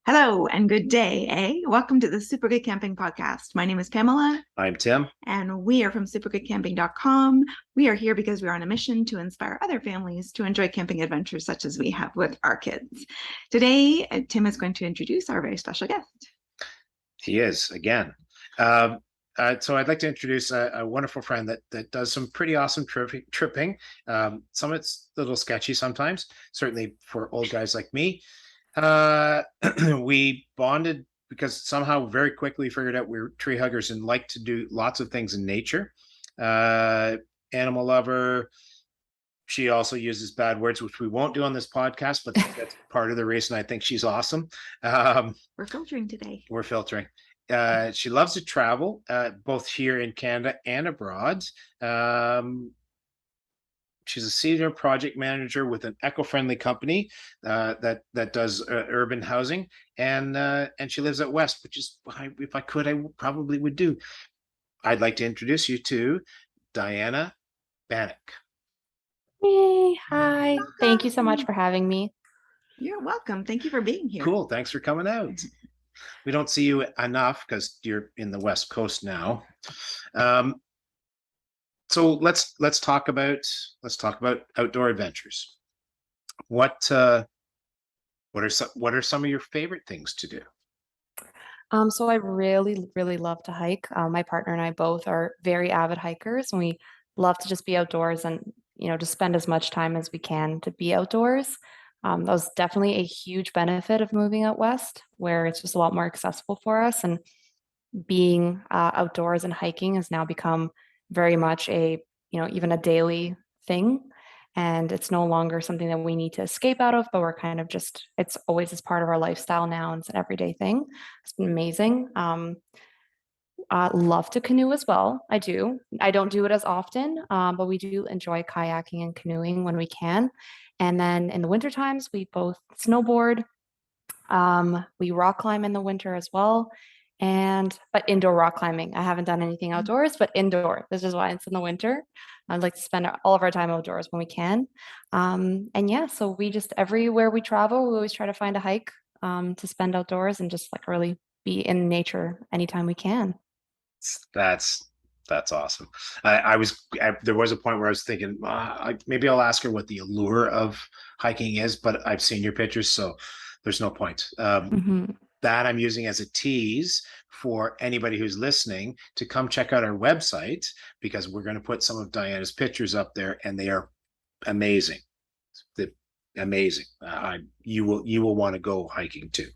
Hello and good day, Welcome to the Super Good Camping Podcast. My name is Pamela. I'm Tim. And we are from supergoodcamping.com. We are here because we are on a mission to inspire other families to enjoy camping adventures such as we have with our kids. Today, Tim is going to introduce our very special guest. He is, again. So I'd like to introduce a wonderful friend that does some pretty awesome tripping. Some of it's a little sketchy sometimes, certainly for old guys like me. We bonded because somehow very quickly figured out we were tree huggers and like to do lots of things in nature. Animal lover. She also uses bad words, which we won't do on this podcast, but that's part of the reason I think she's awesome. We're filtering today. We're filtering. She loves to travel, both here in Canada and abroad. She's a senior project manager with an eco-friendly company that does urban housing, and she lives out west, which is if I could, I probably would do. I'd like to introduce you to Diana Banakh. Hey, hi. Thank you so much for having me. You're welcome. Thank you for being here. Cool. Thanks for coming out. We don't see you enough because you're in the West Coast now. So let's talk about outdoor adventures. What are some of your favorite things to do? So I really love to hike. My partner and I both are very avid hikers, and we love to just be outdoors and just spend as much time as we can to be outdoors. That was definitely a huge benefit of moving out west, where it's just a lot more accessible for us. And being outdoors and hiking has now become very much even a daily thing. And it's no longer something that we need to escape out of, but we're kind of it's always as part of our lifestyle now. And it's an everyday thing. It's been amazing. I love to canoe as well. I do. I don't do it as often, but we do enjoy kayaking and canoeing when we can. And then in the winter times, we both snowboard. We rock climb in the winter as well. But indoor rock climbing. I haven't done anything outdoors, but indoor. This is why it's in the winter. I'd like to spend all of our time outdoors when we can. So we just everywhere we travel, we always try to find a hike to spend outdoors and just like really be in nature anytime we can. That's awesome. There was a point where I was thinking maybe I'll ask her what the allure of hiking is, but I've seen your pictures, so there's no point. That I'm using as a tease for anybody who's listening to come check out our website, because we're going to put some of Diana's pictures up there, and they are amazing. Amazing. You will want to go hiking too.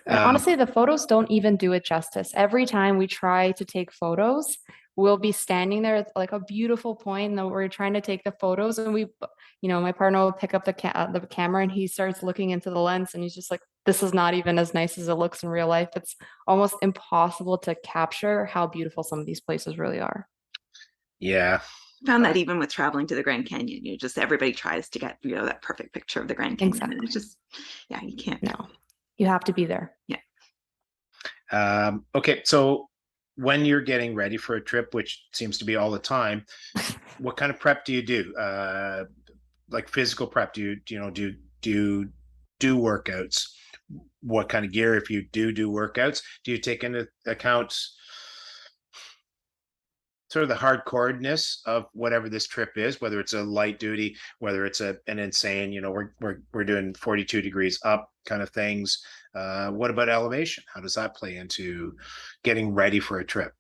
Honestly, the photos don't even do it justice. Every time we try to take photos, we'll be standing there at like a beautiful point, and we're trying to take the photos, and my partner will pick up the camera, and he starts looking into the lens, and he's just like, this is not even as nice as it looks in real life. It's almost impossible to capture how beautiful some of these places really are. Yeah. Found that even with traveling to the Grand Canyon, everybody tries to get that perfect picture of the Grand Canyon. Exactly. And it's just, you can't. No, you have to be there. Yeah. Okay, so when you're getting ready for a trip, which seems to be all the time, what kind of prep do you do? Like physical prep? Do you do workouts? What kind of gear, if you do workouts, do you take into account sort of the hardcoreness of whatever this trip is, whether it's a light duty, whether it's an insane, we're doing 42 degrees up kind of things. What about elevation? How does that play into getting ready for a trip?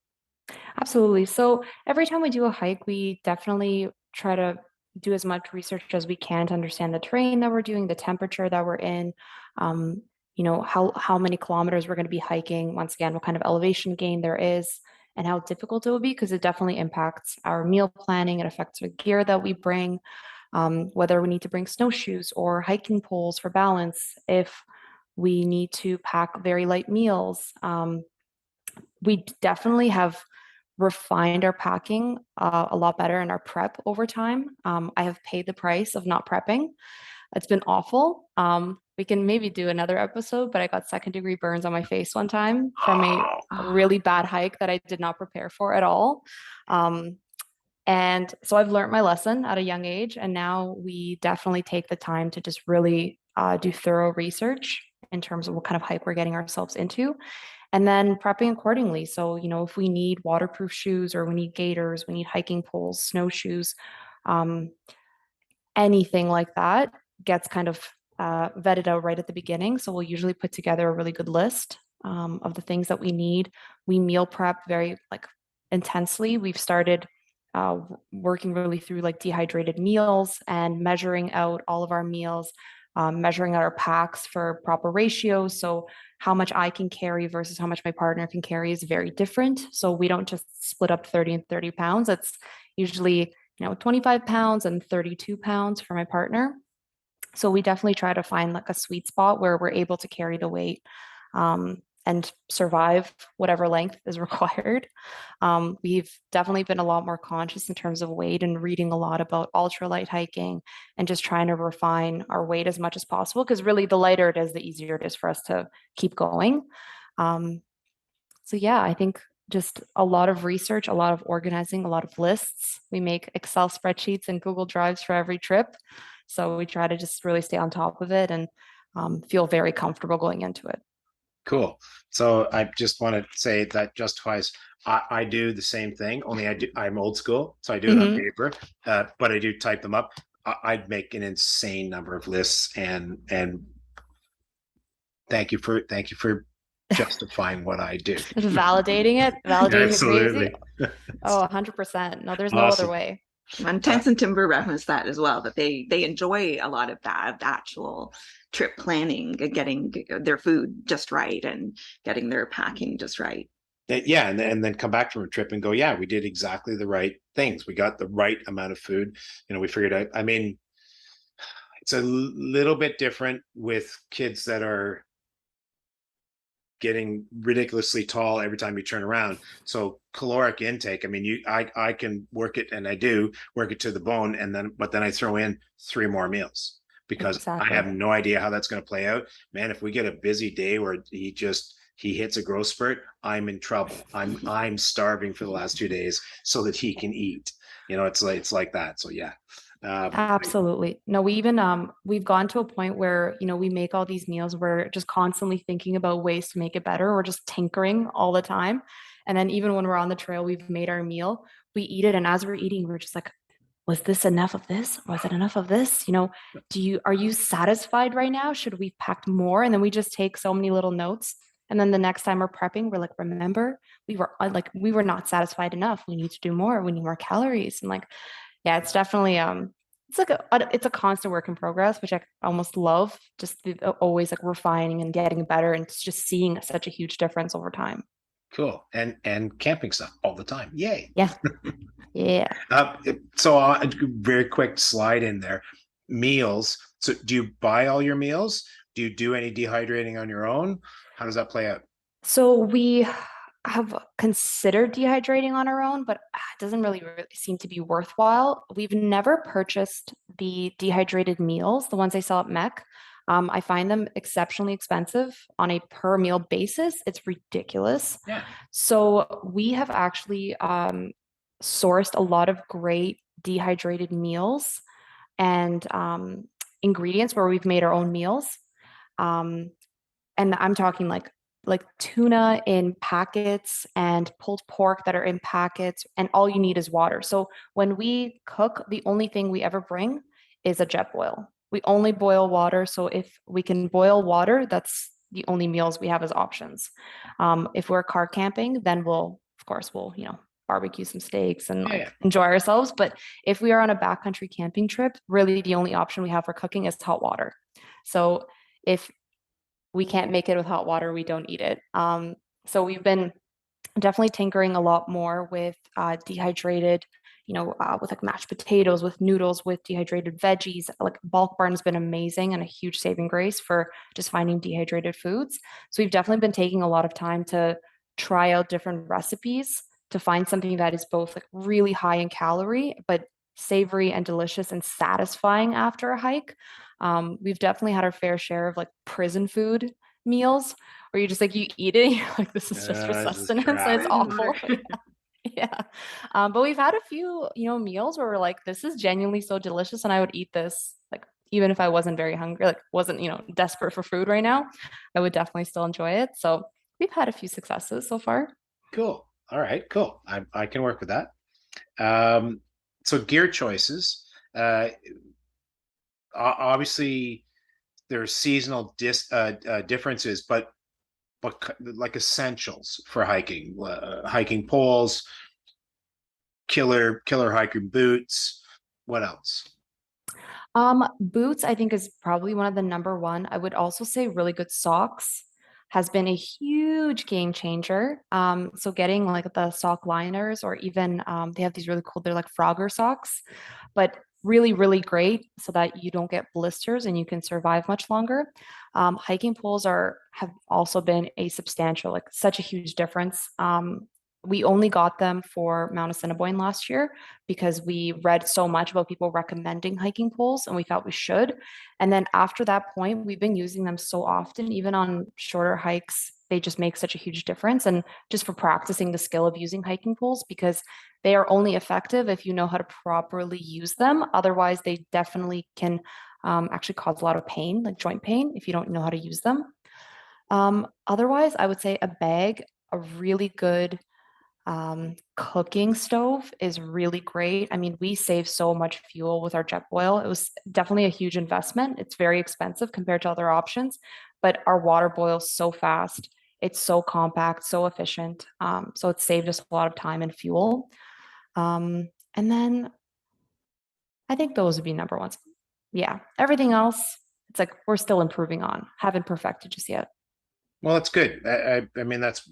Absolutely. So every time we do a hike, we definitely try to do as much research as we can to understand the terrain that we're doing, the temperature that we're in, how many kilometers we're going to be hiking. Once again, what kind of elevation gain there is, and how difficult it will be, because it definitely impacts our meal planning. It affects the gear that we bring, whether we need to bring snowshoes or hiking poles for balance, if we need to pack very light meals. We definitely have refined our packing a lot better in our prep over time. I have paid the price of not prepping. It's been awful. We can maybe do another episode, but I got second-degree burns on my face one time from a really bad hike that I did not prepare for at all. And so I've learned my lesson at a young age, and now we definitely take the time to just really do thorough research in terms of what kind of hike we're getting ourselves into, and then prepping accordingly. So, if we need waterproof shoes or we need gaiters, we need hiking poles, snowshoes, anything like that gets kind of vetted out right at the beginning. So we'll usually put together a really good list of the things that we need. We meal prep very intensely. We've started working really through dehydrated meals and measuring out all of our meals, measuring out our packs for proper ratios. So how much I can carry versus how much my partner can carry is very different. So we don't just split up 30 and 30 pounds. It's usually 25 pounds and 32 pounds for my partner. So we definitely try to find a sweet spot where we're able to carry the weight and survive whatever length is required. We've definitely been a lot more conscious in terms of weight and reading a lot about ultralight hiking and just trying to refine our weight as much as possible, because really the lighter it is, the easier it is for us to keep going. So yeah, I think just a lot of research, a lot of organizing, a lot of lists. We make Excel spreadsheets and Google Drives for every trip. So we try to just really stay on top of it and feel very comfortable going into it. Cool. So I just want to say that justifies I do the same thing, only I'm old school. So I do it on paper, but I do type them up. I'd make an insane number of lists, and thank you for justifying what I do. Validating it, validating Absolutely. the crazy. Oh, 100%. No, there's no Awesome. other way. And Tents and Timber reference that as well, that they enjoy a lot of that, the actual trip planning, getting their food just right and getting their packing just right. Yeah, and then come back from a trip and go, yeah, we did exactly the right things. We got the right amount of food. We figured out. I mean, it's a little bit different with kids that are getting ridiculously tall every time you turn around. So caloric intake, I mean, I can work it, and I do work it to the bone, but then I throw in 3 more meals because Exactly. I have no idea how that's going to play out. Man, if we get a busy day where he hits a growth spurt, I'm in trouble. I'm starving for the last 2 days so that he can eat. It's like that. So yeah. Absolutely. No, we even we've gone to a point where we make all these meals, we're just constantly thinking about ways to make it better. We're just tinkering all the time. And then even when we're on the trail, we've made our meal, we eat it, and as we're eating, we're just like, was this enough of this? Was it enough of this? Are you satisfied right now? Should we pack more? And then we just take so many little notes. And then the next time we're prepping, we're like, remember, we were not satisfied enough. We need to do more. We need more calories. And yeah, it's definitely it's a constant work in progress, which I almost love. Just always refining and getting better, and just seeing such a huge difference over time. Cool. And camping stuff all the time. Yay. Yeah. Yeah. So very quick slide in there. Meals. So do you buy all your meals? Do you do any dehydrating on your own? How does that play out? So we have considered dehydrating on our own, but it doesn't really seem to be worthwhile. We've never purchased the dehydrated meals, the ones they sell at Mech. I find them exceptionally expensive on a per meal basis. It's ridiculous. Yeah. So we have actually sourced a lot of great dehydrated meals and ingredients where we've made our own meals. And I'm talking like tuna in packets and pulled pork that are in packets, and all you need is water. So when we cook, the only thing we ever bring is a jet boil. We only boil water. So if we can boil water, that's the only meals we have as options. If we're car camping, then we'll barbecue some steaks and enjoy ourselves. But if we are on a backcountry camping trip, really the only option we have for cooking is hot water. So if we can't make it with hot water, we don't eat it. So we've been definitely tinkering a lot more with dehydrated, with mashed potatoes, with noodles, with dehydrated veggies. Bulk Barn's been amazing and a huge saving grace for just finding dehydrated foods. So we've definitely been taking a lot of time to try out different recipes to find something that is both really high in calorie, but savory and delicious and satisfying after a hike. We've definitely had our fair share of prison food meals where you just you eat it, you're like, this is just for sustenance, and it's awful. Yeah. But we've had a few, meals where we're like, this is genuinely so delicious, and I would eat this even if I wasn't very hungry, like wasn't, desperate for food right now, I would definitely still enjoy it. So we've had a few successes so far. Cool. All right, cool. I can work with that. So gear choices. Obviously, there are seasonal differences, but like essentials for hiking, hiking poles, killer hiking boots. What else? Boots, I think, is probably one of the number one. I would also say really good socks has been a huge game changer. So getting like the sock liners, or even they have these really cool, they're like Frogger socks, but really, really great so that you don't get blisters and you can survive much longer. Hiking poles have also been a substantial, like such a huge difference. We only got them for Mount Assiniboine last year because we read so much about people recommending hiking poles and we thought we should. And then after that point, we've been using them so often, even on shorter hikes. They just make such a huge difference. And just for practicing the skill of using hiking poles, because they are only effective if you know how to properly use them. Otherwise, they definitely can actually cause a lot of pain, like joint pain, if you don't know how to use them. Otherwise, I would say a bag, a really good cooking stove is really great. I mean, we save so much fuel with our jet boil. It was definitely a huge investment. It's very expensive compared to other options, but our water boils so fast. It's so compact, so efficient. So it saved us a lot of time and fuel. And then I think those would be number ones. Yeah, everything else, it's like we're still improving on. Haven't perfected just yet. Well, that's good. I mean, that's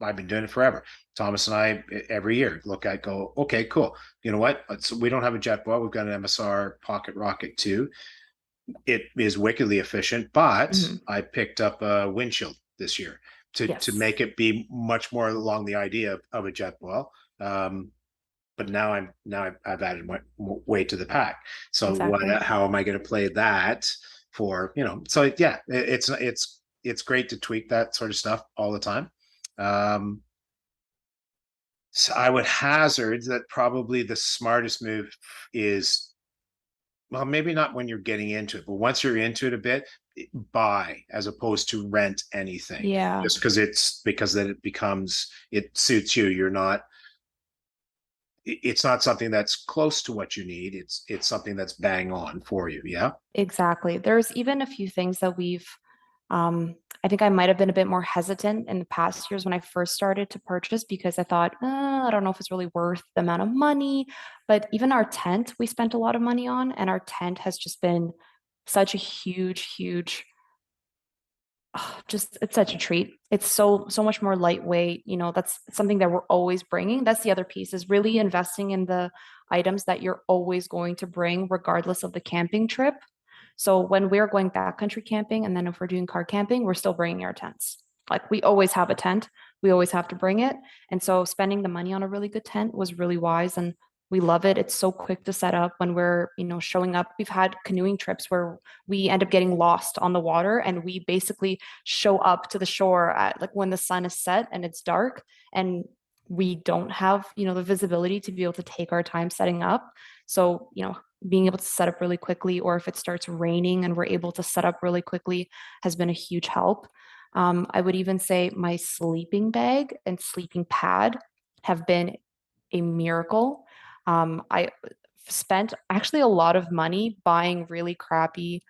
I've been doing it forever. Thomas and I every year look at go, okay, cool. You know what? We don't have a jet boil. We've got an MSR Pocket Rocket 2. It is wickedly efficient, but Mhm. I picked up a windshield this year to Yes. make it be much more along the idea of a jet boil. But now I've added my weight to the pack. So Exactly. how am I going to play that for, so yeah, it's great to tweak that sort of stuff all the time. So I would hazard that probably the smartest move is, well, maybe not when you're getting into it, but once you're into it a bit, buy as opposed to rent anything. Yeah. Just because then it suits you. It's not something that's close to what you need. It's something that's bang on for you. Yeah. Exactly. There's even a few things that I think I might have been a bit more hesitant in the past years when I first started to purchase because I thought, I don't know if it's really worth the amount of money. But even our tent, we spent a lot of money on, and our tent has just been such a huge, just it's such a treat. It's so much more lightweight. That's something that we're always bringing. That's the other piece, is really investing in the items that you're always going to bring regardless of the camping trip. So when we're going backcountry camping, and then if we're doing car camping, we're still bringing our tents. Like we always have a tent, we always have to bring it. And so spending the money on a really good tent was really wise, and we love it. It's so quick to set up when we're, showing up. We've had canoeing trips where we end up getting lost on the water, and we basically show up to the shore at like when the sun is set and it's dark, and we don't have, the visibility to be able to take our time setting up. So, being able to set up really quickly, or if it starts raining and we're able to set up really quickly, has been a huge help. I would even say my sleeping bag and sleeping pad have been a miracle. I spent actually a lot of money buying really crappy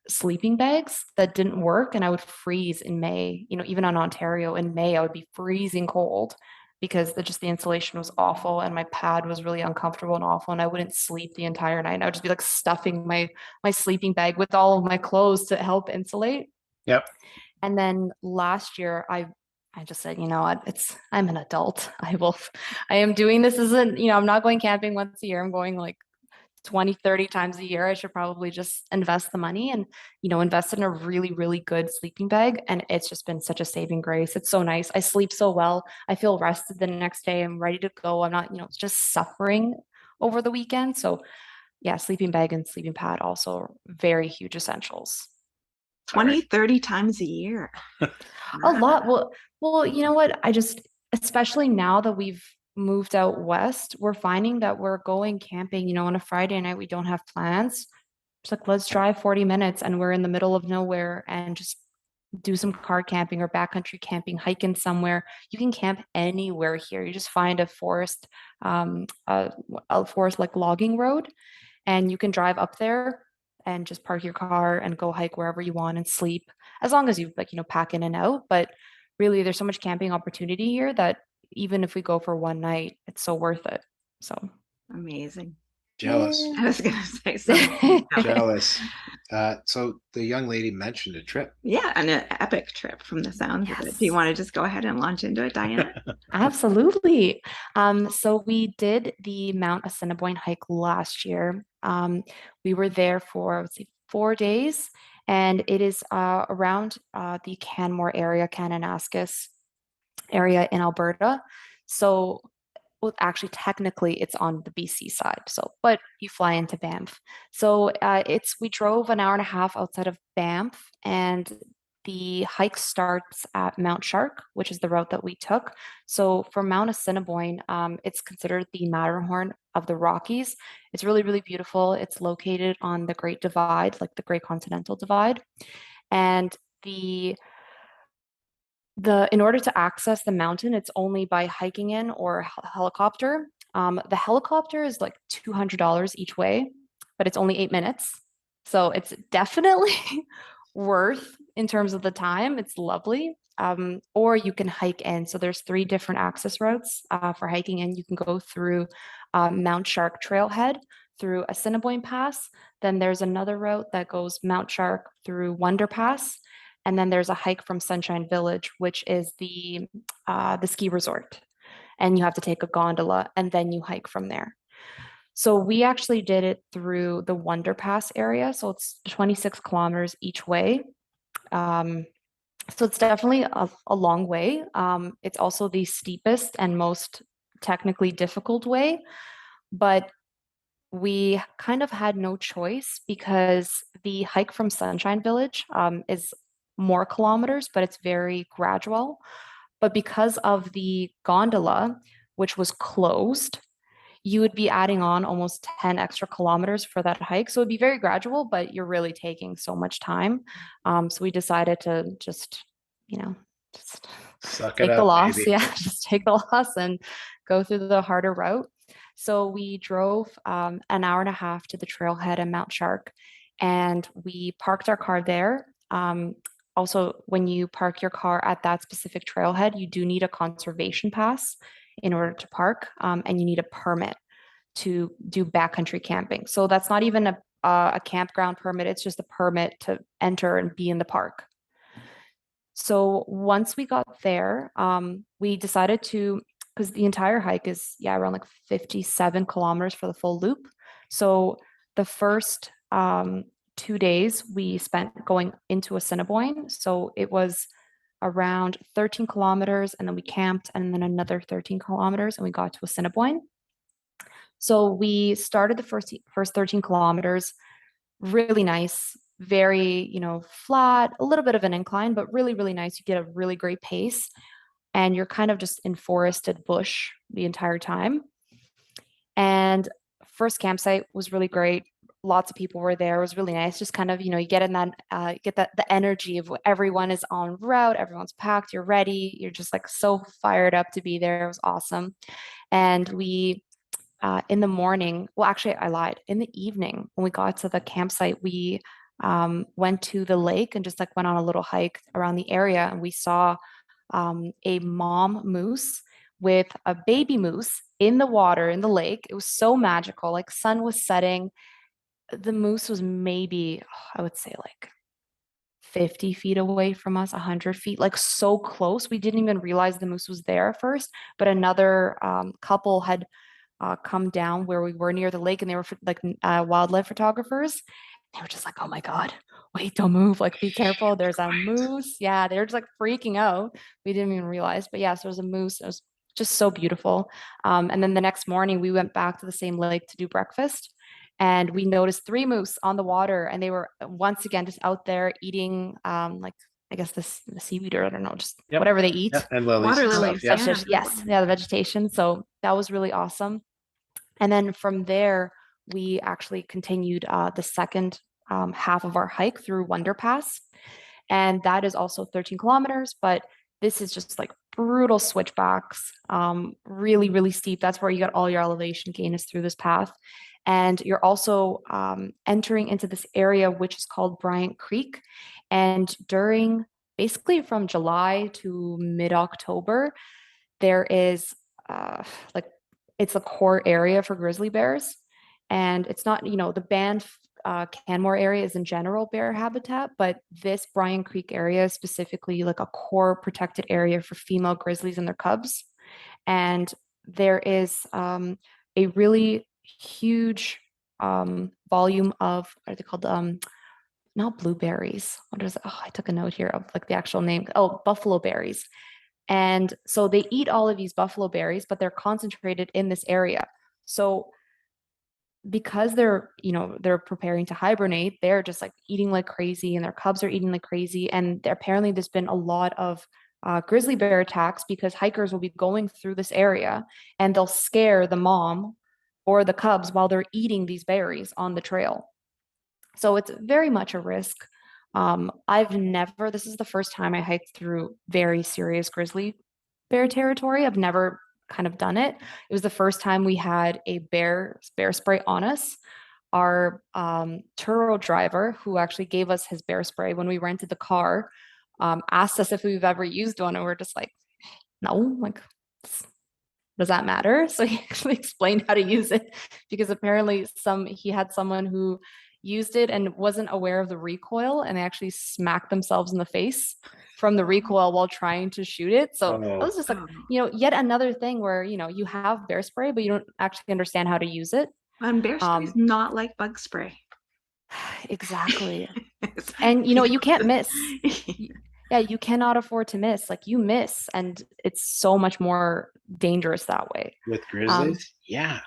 sleeping bags that didn't work, and I would freeze in May. Even on Ontario in May, I would be freezing cold because the insulation was awful and my pad was really uncomfortable and awful, and I wouldn't sleep the entire night. And I would just be like stuffing my sleeping bag with all of my clothes to help insulate. Yep. And then last year, I just said, you know what, I'm an adult. I am doing this isn't, I'm not going camping once a year. I'm going like 20, 30 times a year. I should probably just invest the money and, invest in a really, really good sleeping bag. And it's just been such a saving grace. It's so nice. I sleep so well. I feel rested the next day. I'm ready to go. I'm not, just suffering over the weekend. So yeah, sleeping bag and sleeping pad also very huge essentials. 20, 30 times a year. A lot. Well, you know what? Especially now that we've moved out west, we're finding that we're going camping, you know, on a Friday night, we don't have plans. It's like, let's drive 40 minutes and we're in the middle of nowhere and just do some car camping or backcountry camping, hiking somewhere. You can camp anywhere here. You just find a forest like logging road, and you can drive up there and just park your car and go hike wherever you want and sleep, as long as you like, you know, pack in and out. But really, there's so much camping opportunity here that even if we go for one night, it's so worth it. So Amazing. Jealous. I was gonna say something. Jealous. So the young lady mentioned a trip. Yeah, and an epic trip from the sounds of it. Yes. Do you want to just go ahead and launch into it, Diana? Absolutely. So we did the Mount Assiniboine hike last year. We were there for, I would say, 4 days, and it is around the Canmore area, Kananaskis area in Alberta. So, well, actually, technically, it's on the BC side. So, but you fly into Banff. So we drove an hour and a half outside of Banff, and the hike starts at Mount Shark, which is the route that we took. So for Mount Assiniboine, it's considered the Matterhorn of the Rockies. It's really, really beautiful. It's located on the Great Divide, like the Great Continental Divide. And in order to access the mountain, it's only by hiking in or helicopter. The helicopter is like $200 each way, but it's only 8 minutes. So it's definitely worth in terms of the time. It's lovely. Or you can hike in. So there's 3 different access routes for hiking in. You can go through Mount Shark Trailhead, through Assiniboine Pass. Then there's another route that goes Mount Shark through Wonder Pass. And then there's a hike from Sunshine Village, which is the ski resort. And you have to take a gondola and then you hike from there. So we actually did it through the Wonder Pass area. So it's 26 kilometers each way. So it's definitely a long way. It's also the steepest and most technically difficult way. But we kind of had no choice because the hike from Sunshine Village is more kilometers, but it's very gradual. But because of the gondola, which was closed, you would be adding on almost 10 extra kilometers for that hike. So it'd be very gradual, but you're really taking so much time. So we decided to just, you know, just Suck take it the up, loss. baby. Yeah, just take the loss and go through the harder route. So we drove an hour and a half to the trailhead in Mount Shark, and we parked our car there. Also, when you park your car at that specific trailhead, you do need a conservation pass in order to park, and you need a permit to do backcountry camping. So that's not even a campground permit, it's just a permit to enter and be in the park. So once we got there, we decided to, because the entire hike is, yeah, around like 57 kilometers for the full loop. So the first 2 days we spent going into Assiniboine. So it was around 13 kilometers, and then we camped, and then another 13 kilometers, and we got to Assiniboine. So we started the first 13 kilometers, really nice, very, you know, flat, a little bit of an incline, but really, really nice. You get a really great pace, and you're kind of just in forested bush the entire time. And first campsite was really great. Lots of people were there. It was really nice. Just kind of, you know, you get in that, the energy of everyone is en route, everyone's packed, you're ready. You're just like so fired up to be there. It was awesome. And we, in the morning, well, actually, I lied. In the evening, when we got to the campsite, we went to the lake and just like went on a little hike around the area, and we saw a mom moose with a baby moose in the water in the lake. It was so magical. Like sun was setting. The moose was maybe, I would say, like 50 feet away from us, 100 feet, like so close. We didn't even realize the moose was there at first, but another couple had come down where we were near the lake, and they were like wildlife photographers. They were just like, oh my God, wait, don't move. Like, be careful. There's a moose. Yeah, they were just like freaking out. We didn't even realize. But yeah, so there was a moose. It was just so beautiful. And then the next morning, we went back to the same lake to do breakfast. And we noticed 3 moose on the water, and they were once again just out there eating like I guess the seaweed, or I don't know, just Yep. whatever they eat. Yeah, and lilies Water and lilies, stuff. Yeah. Vegetation, yes, yeah, the vegetation. So that was really awesome. And then from there, we actually continued the second half of our hike through Wonder Pass. And that is also 13 kilometers, but this is just like brutal switchbacks, really, really steep. That's where you get all your elevation gain, is through this path. And you're also entering into this area, which is called Bryant Creek. And during basically from July to mid-October, there is like, it's a core area for grizzly bears. And it's not, the Banff Canmore area is in general bear habitat, but this Bryant Creek area is specifically like a core protected area for female grizzlies and their cubs. And there is a really huge volume of, what are they called? Not blueberries. What is it? Oh, I took a note here of like the actual name. Oh, buffalo berries. And so they eat all of these buffalo berries, but they're concentrated in this area. So because they're preparing to hibernate, they're just like eating like crazy, and their cubs are eating like crazy. And apparently there's been a lot of grizzly bear attacks because hikers will be going through this area and they'll scare the mom or the cubs while they're eating these berries on the trail. So it's very much a risk. This is the first time I hiked through very serious grizzly bear territory. I've never kind of done it. It was the first time we had a bear spray on us. Our Turo driver, who actually gave us his bear spray when we rented the car, asked us if we've ever used one, and we're just like, no, like, does that matter? So he actually explained how to use it, because apparently he had someone who used it and wasn't aware of the recoil, and they actually smacked themselves in the face from the recoil while trying to shoot it. So that was just like, yet another thing where, you have bear spray, but you don't actually understand how to use it. And bear spray is not like bug spray. Exactly. And you can't miss. Yeah, you cannot afford to miss. Like, you miss, and it's so much more dangerous that way. With grizzlies? Yeah.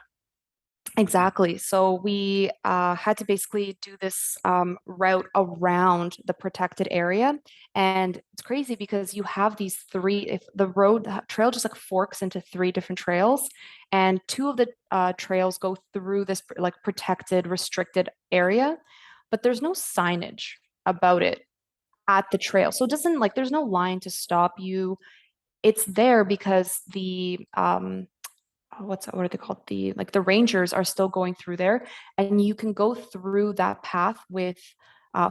Exactly. So we had to basically do this route around the protected area. And it's crazy because you have these the trail just like forks into 3 different trails. And 2 of the trails go through this like protected, restricted area, but there's no signage about it at the trail. So it doesn't, like, there's no line to stop you. It's there because the what are they called? The rangers are still going through there, and you can go through that path with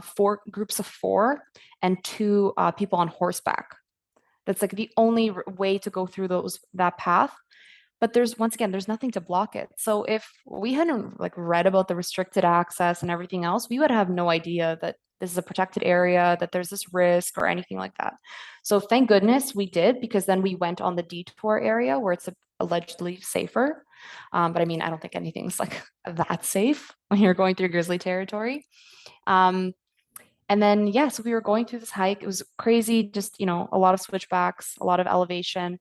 4 groups of 4 and 2 people on horseback. That's like the only way to go through that path. But there's nothing to block it. So if we hadn't like read about the restricted access and everything else, we would have no idea that this is a protected area, that there's this risk or anything like that. So thank goodness we did, because then we went on the detour area where it's allegedly safer. But I mean, I don't think anything's like that safe when you're going through grizzly territory. And then, so we were going through this hike. It was crazy, just, a lot of switchbacks, a lot of elevation.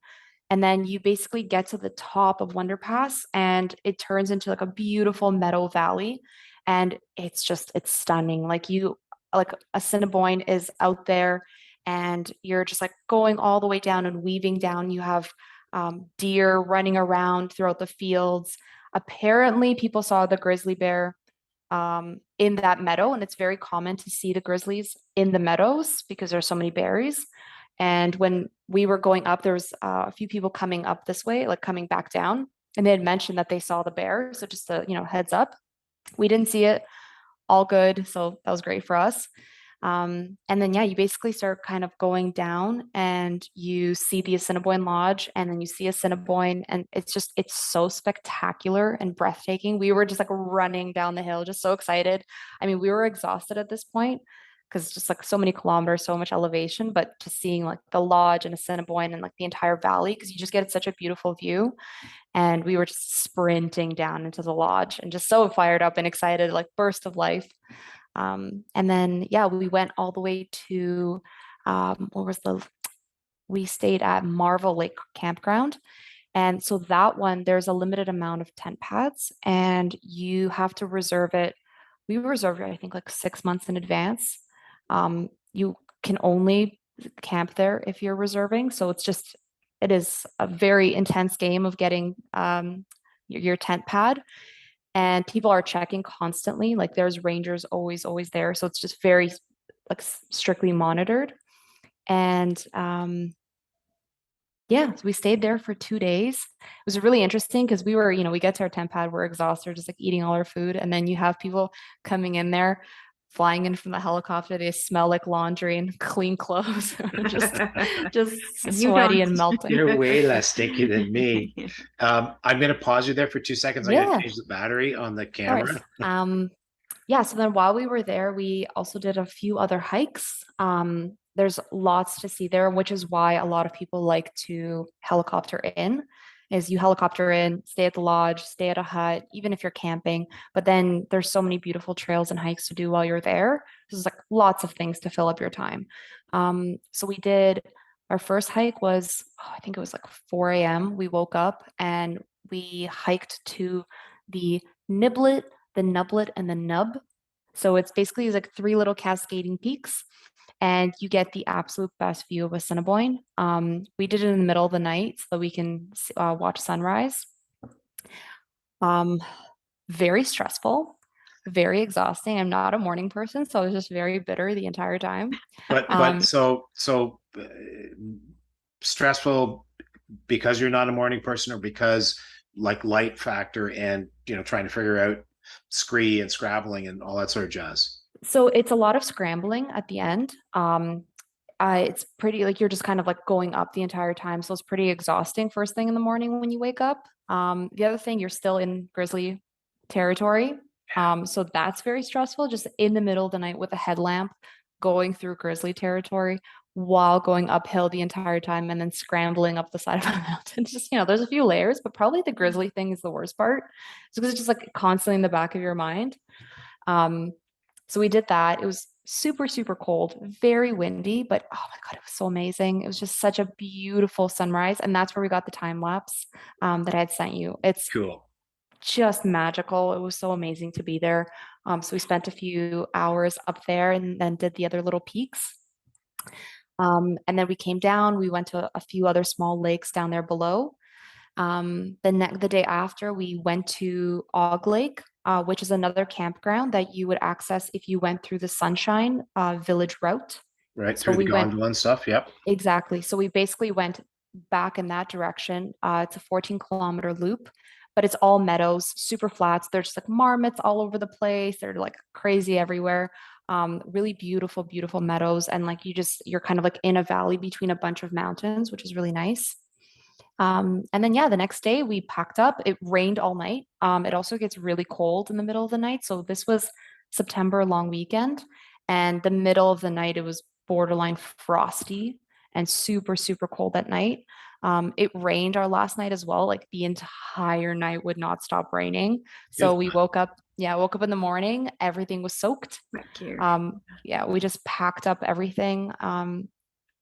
And then you basically get to the top of Wonder Pass, and it turns into like a beautiful meadow valley. And it's stunning. Like Assiniboine is out there, and you're just like going all the way down and weaving down. You have deer running around throughout the fields. Apparently, people saw the grizzly bear in that meadow, and it's very common to see the grizzlies in the meadows because there's so many berries. And when we were going up, there was a few people coming up this way, like coming back down, and they had mentioned that they saw the bear. So just a, heads up. We didn't see it. All good. So that was great for us. And then, you basically start kind of going down, and you see the Assiniboine Lodge, and then you see Assiniboine, and it's so spectacular and breathtaking. We were just like running down the hill, just so excited. I mean, we were exhausted at this point because just like so many kilometers, so much elevation, but just seeing like the lodge and Assiniboine and like the entire valley, because you just get such a beautiful view. And we were just sprinting down into the lodge and just so fired up and excited, like burst of life. And then, we went all the way to, we stayed at Marvel Lake Campground. And so that one, there's a limited amount of tent pads, and you have to reserve it. We reserved it, I think, like 6 months in advance. You can only camp there if you're reserving. So it is a very intense game of getting your tent pad, and people are checking constantly. Like there's rangers always there. So it's just very like strictly monitored. And yeah, so we stayed there for 2 days. It was really interesting because we get to our tent pad, we're exhausted, just like eating all our food. And then you have people coming in there, flying in from the helicopter. They smell like laundry and clean clothes, just And you sweaty don't. and melting. You're way less stinky than me. I'm going to pause you there for 2 seconds. I got to Yeah, change the battery on the of course. camera. Yeah, so then while we were there, we also did a few other hikes. There's lots to see there, which is why a lot of people like to helicopter in, is you helicopter in, stay at the lodge, stay at a hut, even if you're camping. But then there's so many beautiful trails and hikes to do while you're there. There's like lots of things to fill up your time. So we did, our first hike was, I think it was like 4 a.m. We woke up and we hiked to the Niblet, the Nublet, and the Nub. So it's basically like 3 little cascading peaks, and you get the absolute best view of Assiniboine. We did it in the middle of the night so that we can watch sunrise. Very stressful, very exhausting. I'm not a morning person, so I was just very bitter the entire time. But so stressful because you're not a morning person, or because like light factor and trying to figure out scree and scrabbling and all that sort of jazz. So it's a lot of scrambling at the end. It's pretty like you're just kind of like going up the entire time. So it's pretty exhausting first thing in the morning when you wake up. The other thing, you're still in grizzly territory. So that's very stressful, just in the middle of the night with a headlamp, going through grizzly territory while going uphill the entire time and then scrambling up the side of a mountain. Just, there's a few layers, but probably the grizzly thing is the worst part. Because it's just like constantly in the back of your mind. So we did that. It was super, super cold, very windy, but oh my God, it was so amazing. It was just such a beautiful sunrise. And that's where we got the time lapse that I had sent you. It's cool. Just magical. It was so amazing to be there. So we spent a few hours up there and then did the other little peaks. And then we came down, we went to a few other small lakes down there below. The day after, we went to Og Lake, which is another campground that you would access if you went through the Sunshine Village route. Right, So through the we went gondola and stuff. Yep. exactly. So we basically went back in that direction. It's a 14-kilometer loop, but it's all meadows, super flats. There's like marmots all over the place. They're like crazy everywhere. Really beautiful, beautiful meadows. And like you're kind of like in a valley between a bunch of mountains, which is really nice. And then, yeah, the next day we packed up. It rained all night. It also gets really cold in the middle of the night. So this was September long weekend, and the middle of the night, it was borderline frosty and super, super cold at night. It rained our last night as well. Like the entire night would not stop raining. So we woke up in the morning, everything was soaked. Yeah, we just packed up everything, and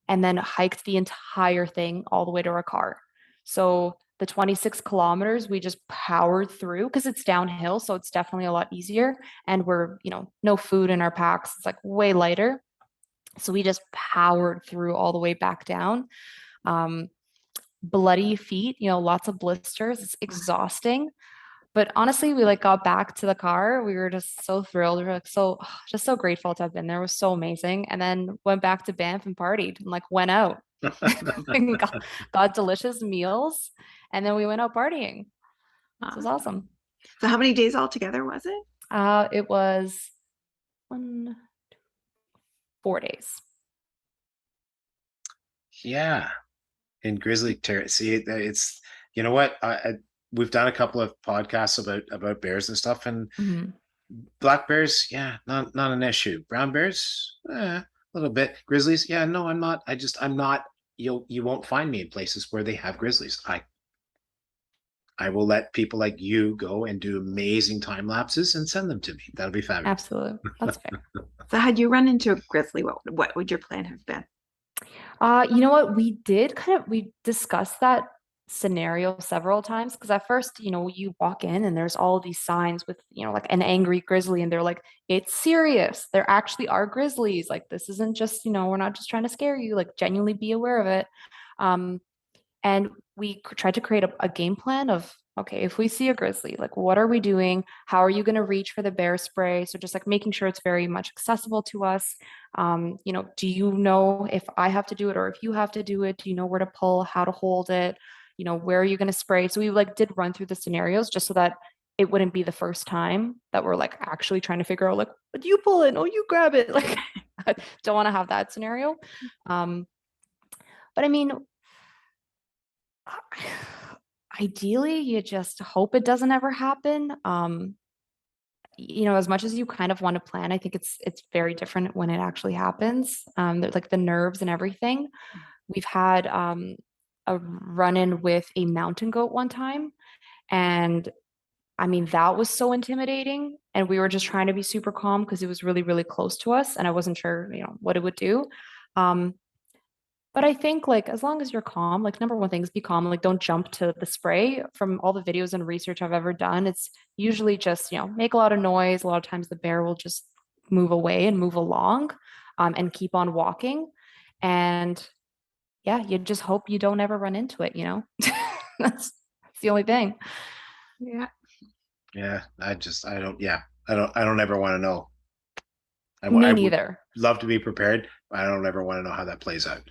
then hiked the entire thing all the way to our car. So the 26 kilometers, we just powered through because it's downhill. So it's definitely a lot easier. And we're, no food in our packs. It's like way lighter. So we just powered through all the way back down. Bloody feet, lots of blisters. It's exhausting. But honestly, we like got back to the car. We were just so thrilled. We were like just so grateful to have been there. It was so amazing. And then went back to Banff and partied and like went out. And got delicious meals. And then we went out partying. It was awesome. So how many days altogether was it? It was 4 days. Yeah. In grizzly territory. See, it's, you know what? We've done a couple of podcasts about bears and stuff, and black bears, yeah, not an issue. Brown bears, a little bit. Grizzlies, yeah, no, I'm not. I'm not. You won't find me in places where they have grizzlies. I will let people like you go and do amazing time lapses and send them to me. That'll be fabulous. Absolutely, that's fair. So had you run into a grizzly, what would your plan have been? You know what? We discussed that scenario several times because at first, you walk in and there's all these signs with, like an angry grizzly, and they're like, it's serious. There actually are grizzlies. Like, this isn't just, we're not just trying to scare you, like, genuinely be aware of it. And we tried to create a game plan of, okay, if we see a grizzly, like, what are we doing? How are you going to reach for the bear spray? So just like making sure it's very much accessible to us. Do you know if I have to do it or if you have to do it? Do you know where to pull, how to hold it? Where are you going to spray? So we like did run through the scenarios just so that it wouldn't be the first time that we're like actually trying to figure out like, what do you pull it? Oh, you grab it. Like, I don't want to have that scenario. But I mean, ideally, you just hope it doesn't ever happen. As much as you kind of want to plan, I think it's very different when it actually happens. Like the nerves and everything. We've had a run-in with a mountain goat one time, and I mean that was so intimidating. And we were just trying to be super calm because it was really, really close to us, and I wasn't sure, what it would do. But I think like as long as you're calm, like number one thing is be calm, like don't jump to the spray. From all the videos and research I've ever done, it's usually just, make a lot of noise. A lot of times the bear will just move away and move along and keep on walking. And yeah, you just hope you don't ever run into it, That's the only thing. Yeah. Yeah. I don't ever want to know. I Me would neither. love to be prepared, but I don't ever want to know how that plays out.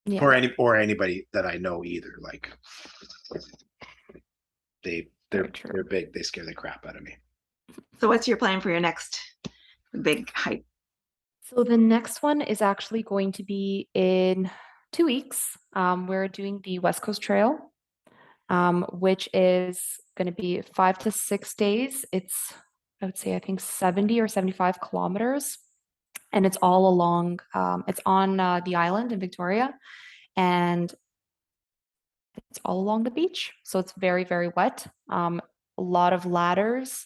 Yeah. Or anybody that I know either. Like they're big. They scare the crap out of me. So what's your plan for your next big hike? So the next one is actually going to be in 2 weeks. We're doing the West Coast Trail, which is going to be 5 to 6 days. It's, I would say, I think 70 or 75 kilometers. And it's all along, it's on the island in Victoria. And it's all along the beach. So it's very, very wet. A lot of ladders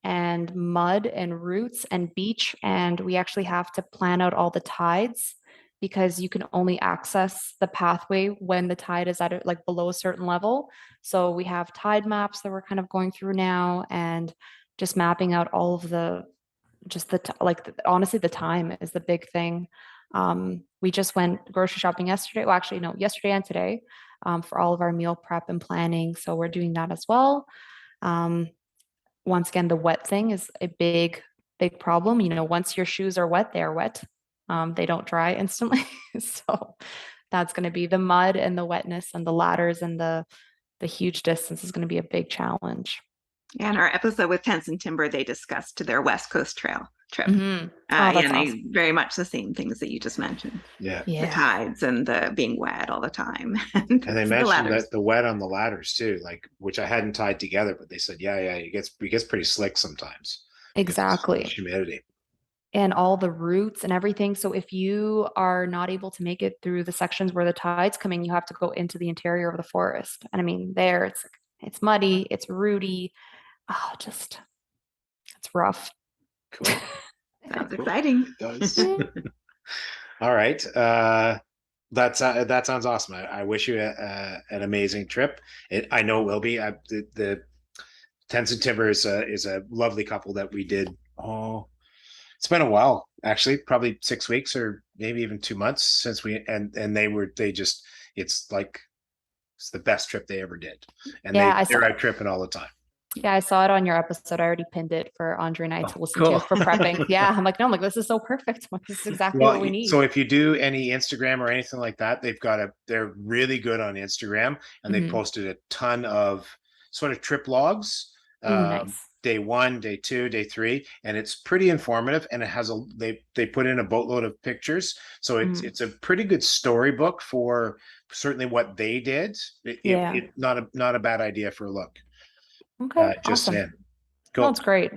and mud and roots and beach. And we actually have to plan out all the tides because you can only access the pathway when the tide is at like below a certain level. So we have tide maps that we're kind of going through now and just mapping out all of honestly, the time is the big thing. We just went grocery shopping yesterday. Well, actually, no, yesterday and today for all of our meal prep and planning. So we're doing that as well. Once again, the wet thing is a big, big problem. Once your shoes are wet, they're wet. They don't dry instantly. So that's going to be the mud and the wetness and the ladders and the huge distance is going to be a big challenge. Yeah, in our episode with Tents and Timber, they discussed their West Coast Trail trip. Mm-hmm. And awesome. they very much the same things that you just mentioned. Yeah. The tides and the being wet all the time. And they mentioned that the wet on the ladders too, like which I hadn't tied together, but they said, yeah, it gets pretty slick sometimes. Exactly. Humidity. And all the roots and everything. So if you are not able to make it through the sections where the tide's coming, you have to go into the interior of the forest. And I mean, there it's muddy, it's rooty. Oh, it's rough. Cool. Sounds exciting. It does. All right. That sounds awesome. I wish you an amazing trip. I know it will be. The Tents and Timber is a lovely couple that we did. Oh, it's been a while, actually, probably 6 weeks or maybe even 2 months since it's like it's the best trip they ever did. And they're out tripping all the time. Yeah, I saw it on your episode. I already pinned it for Andre and I to listen to for prepping. Yeah, I'm like, no, this is so perfect. This is exactly what we need. So if you do any Instagram or anything like that, they're really good on Instagram, and they posted a ton of sort of trip logs. Nice. Day 1, day 2, day 3, and it's pretty informative. And it has they put in a boatload of pictures, so it's a pretty good storybook for certainly what they did. Not a bad idea for a look. Okay, just awesome. saying. Cool. That's great.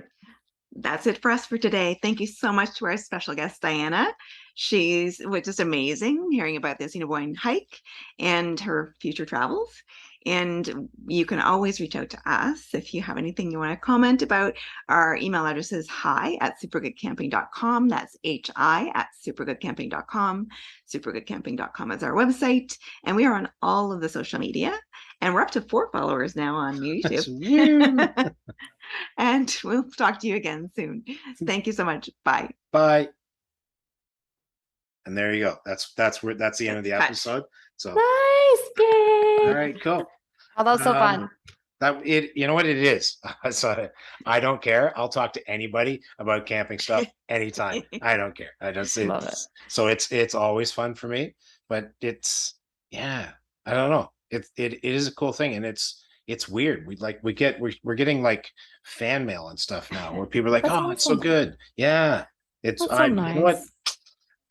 That's it for us for today. Thank you so much to our special guest, Diana. She's just amazing hearing about the Assiniboine hike and her future travels. And you can always reach out to us if you have anything you want to comment about. Our email address is hi@supergoodcamping.com. That's hi@supergoodcamping.com. Supergoodcamping.com is our website. And we are on all of the social media. And we're up to 4 followers now on YouTube. And we'll talk to you again soon. Thank you so much. Bye. Bye. And there you go. That's the end of the episode. So Nice. Yay. all right, cool. Oh, that was so fun. You know what it is? So I don't care. I'll talk to anybody about camping stuff anytime. I don't care. I just Love it. So it's always fun for me, but I don't know. It is a cool thing, and it's weird. We're getting like fan mail and stuff now where people are like, That's oh, it's so awesome. good. Yeah. That's so You know what?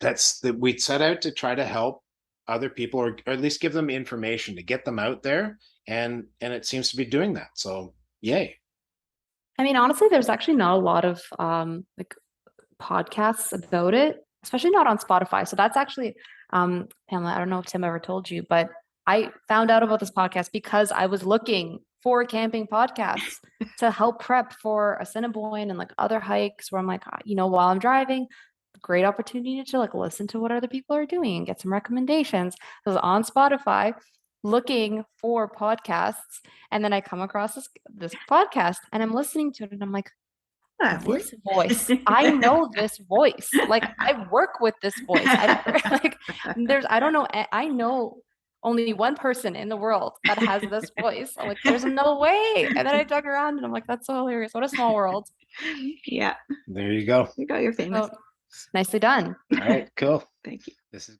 nice. We set out to try to help other people, or at least give them information to get them out there, and it seems to be doing that. So yay. I mean, honestly, there's actually not a lot of like podcasts about it, especially not on Spotify. So that's actually, Pamela, I don't know if Tim ever told you, but I found out about this podcast because I was looking for camping podcasts to help prep for Assiniboine and like other hikes where I'm like, while I'm driving, great opportunity to like listen to what other people are doing and get some recommendations. I was on Spotify looking for podcasts, and then I come across this podcast and I'm listening to it and I'm like, this voice, I know this voice. Like I work with this voice. I don't know. I know only one person in the world that has this voice. I'm like, there's no way. And then I dug around and I'm like, that's so hilarious. What a small world. Yeah. There you go. You got your famous. So, nicely done. All right, cool. Thank you. This is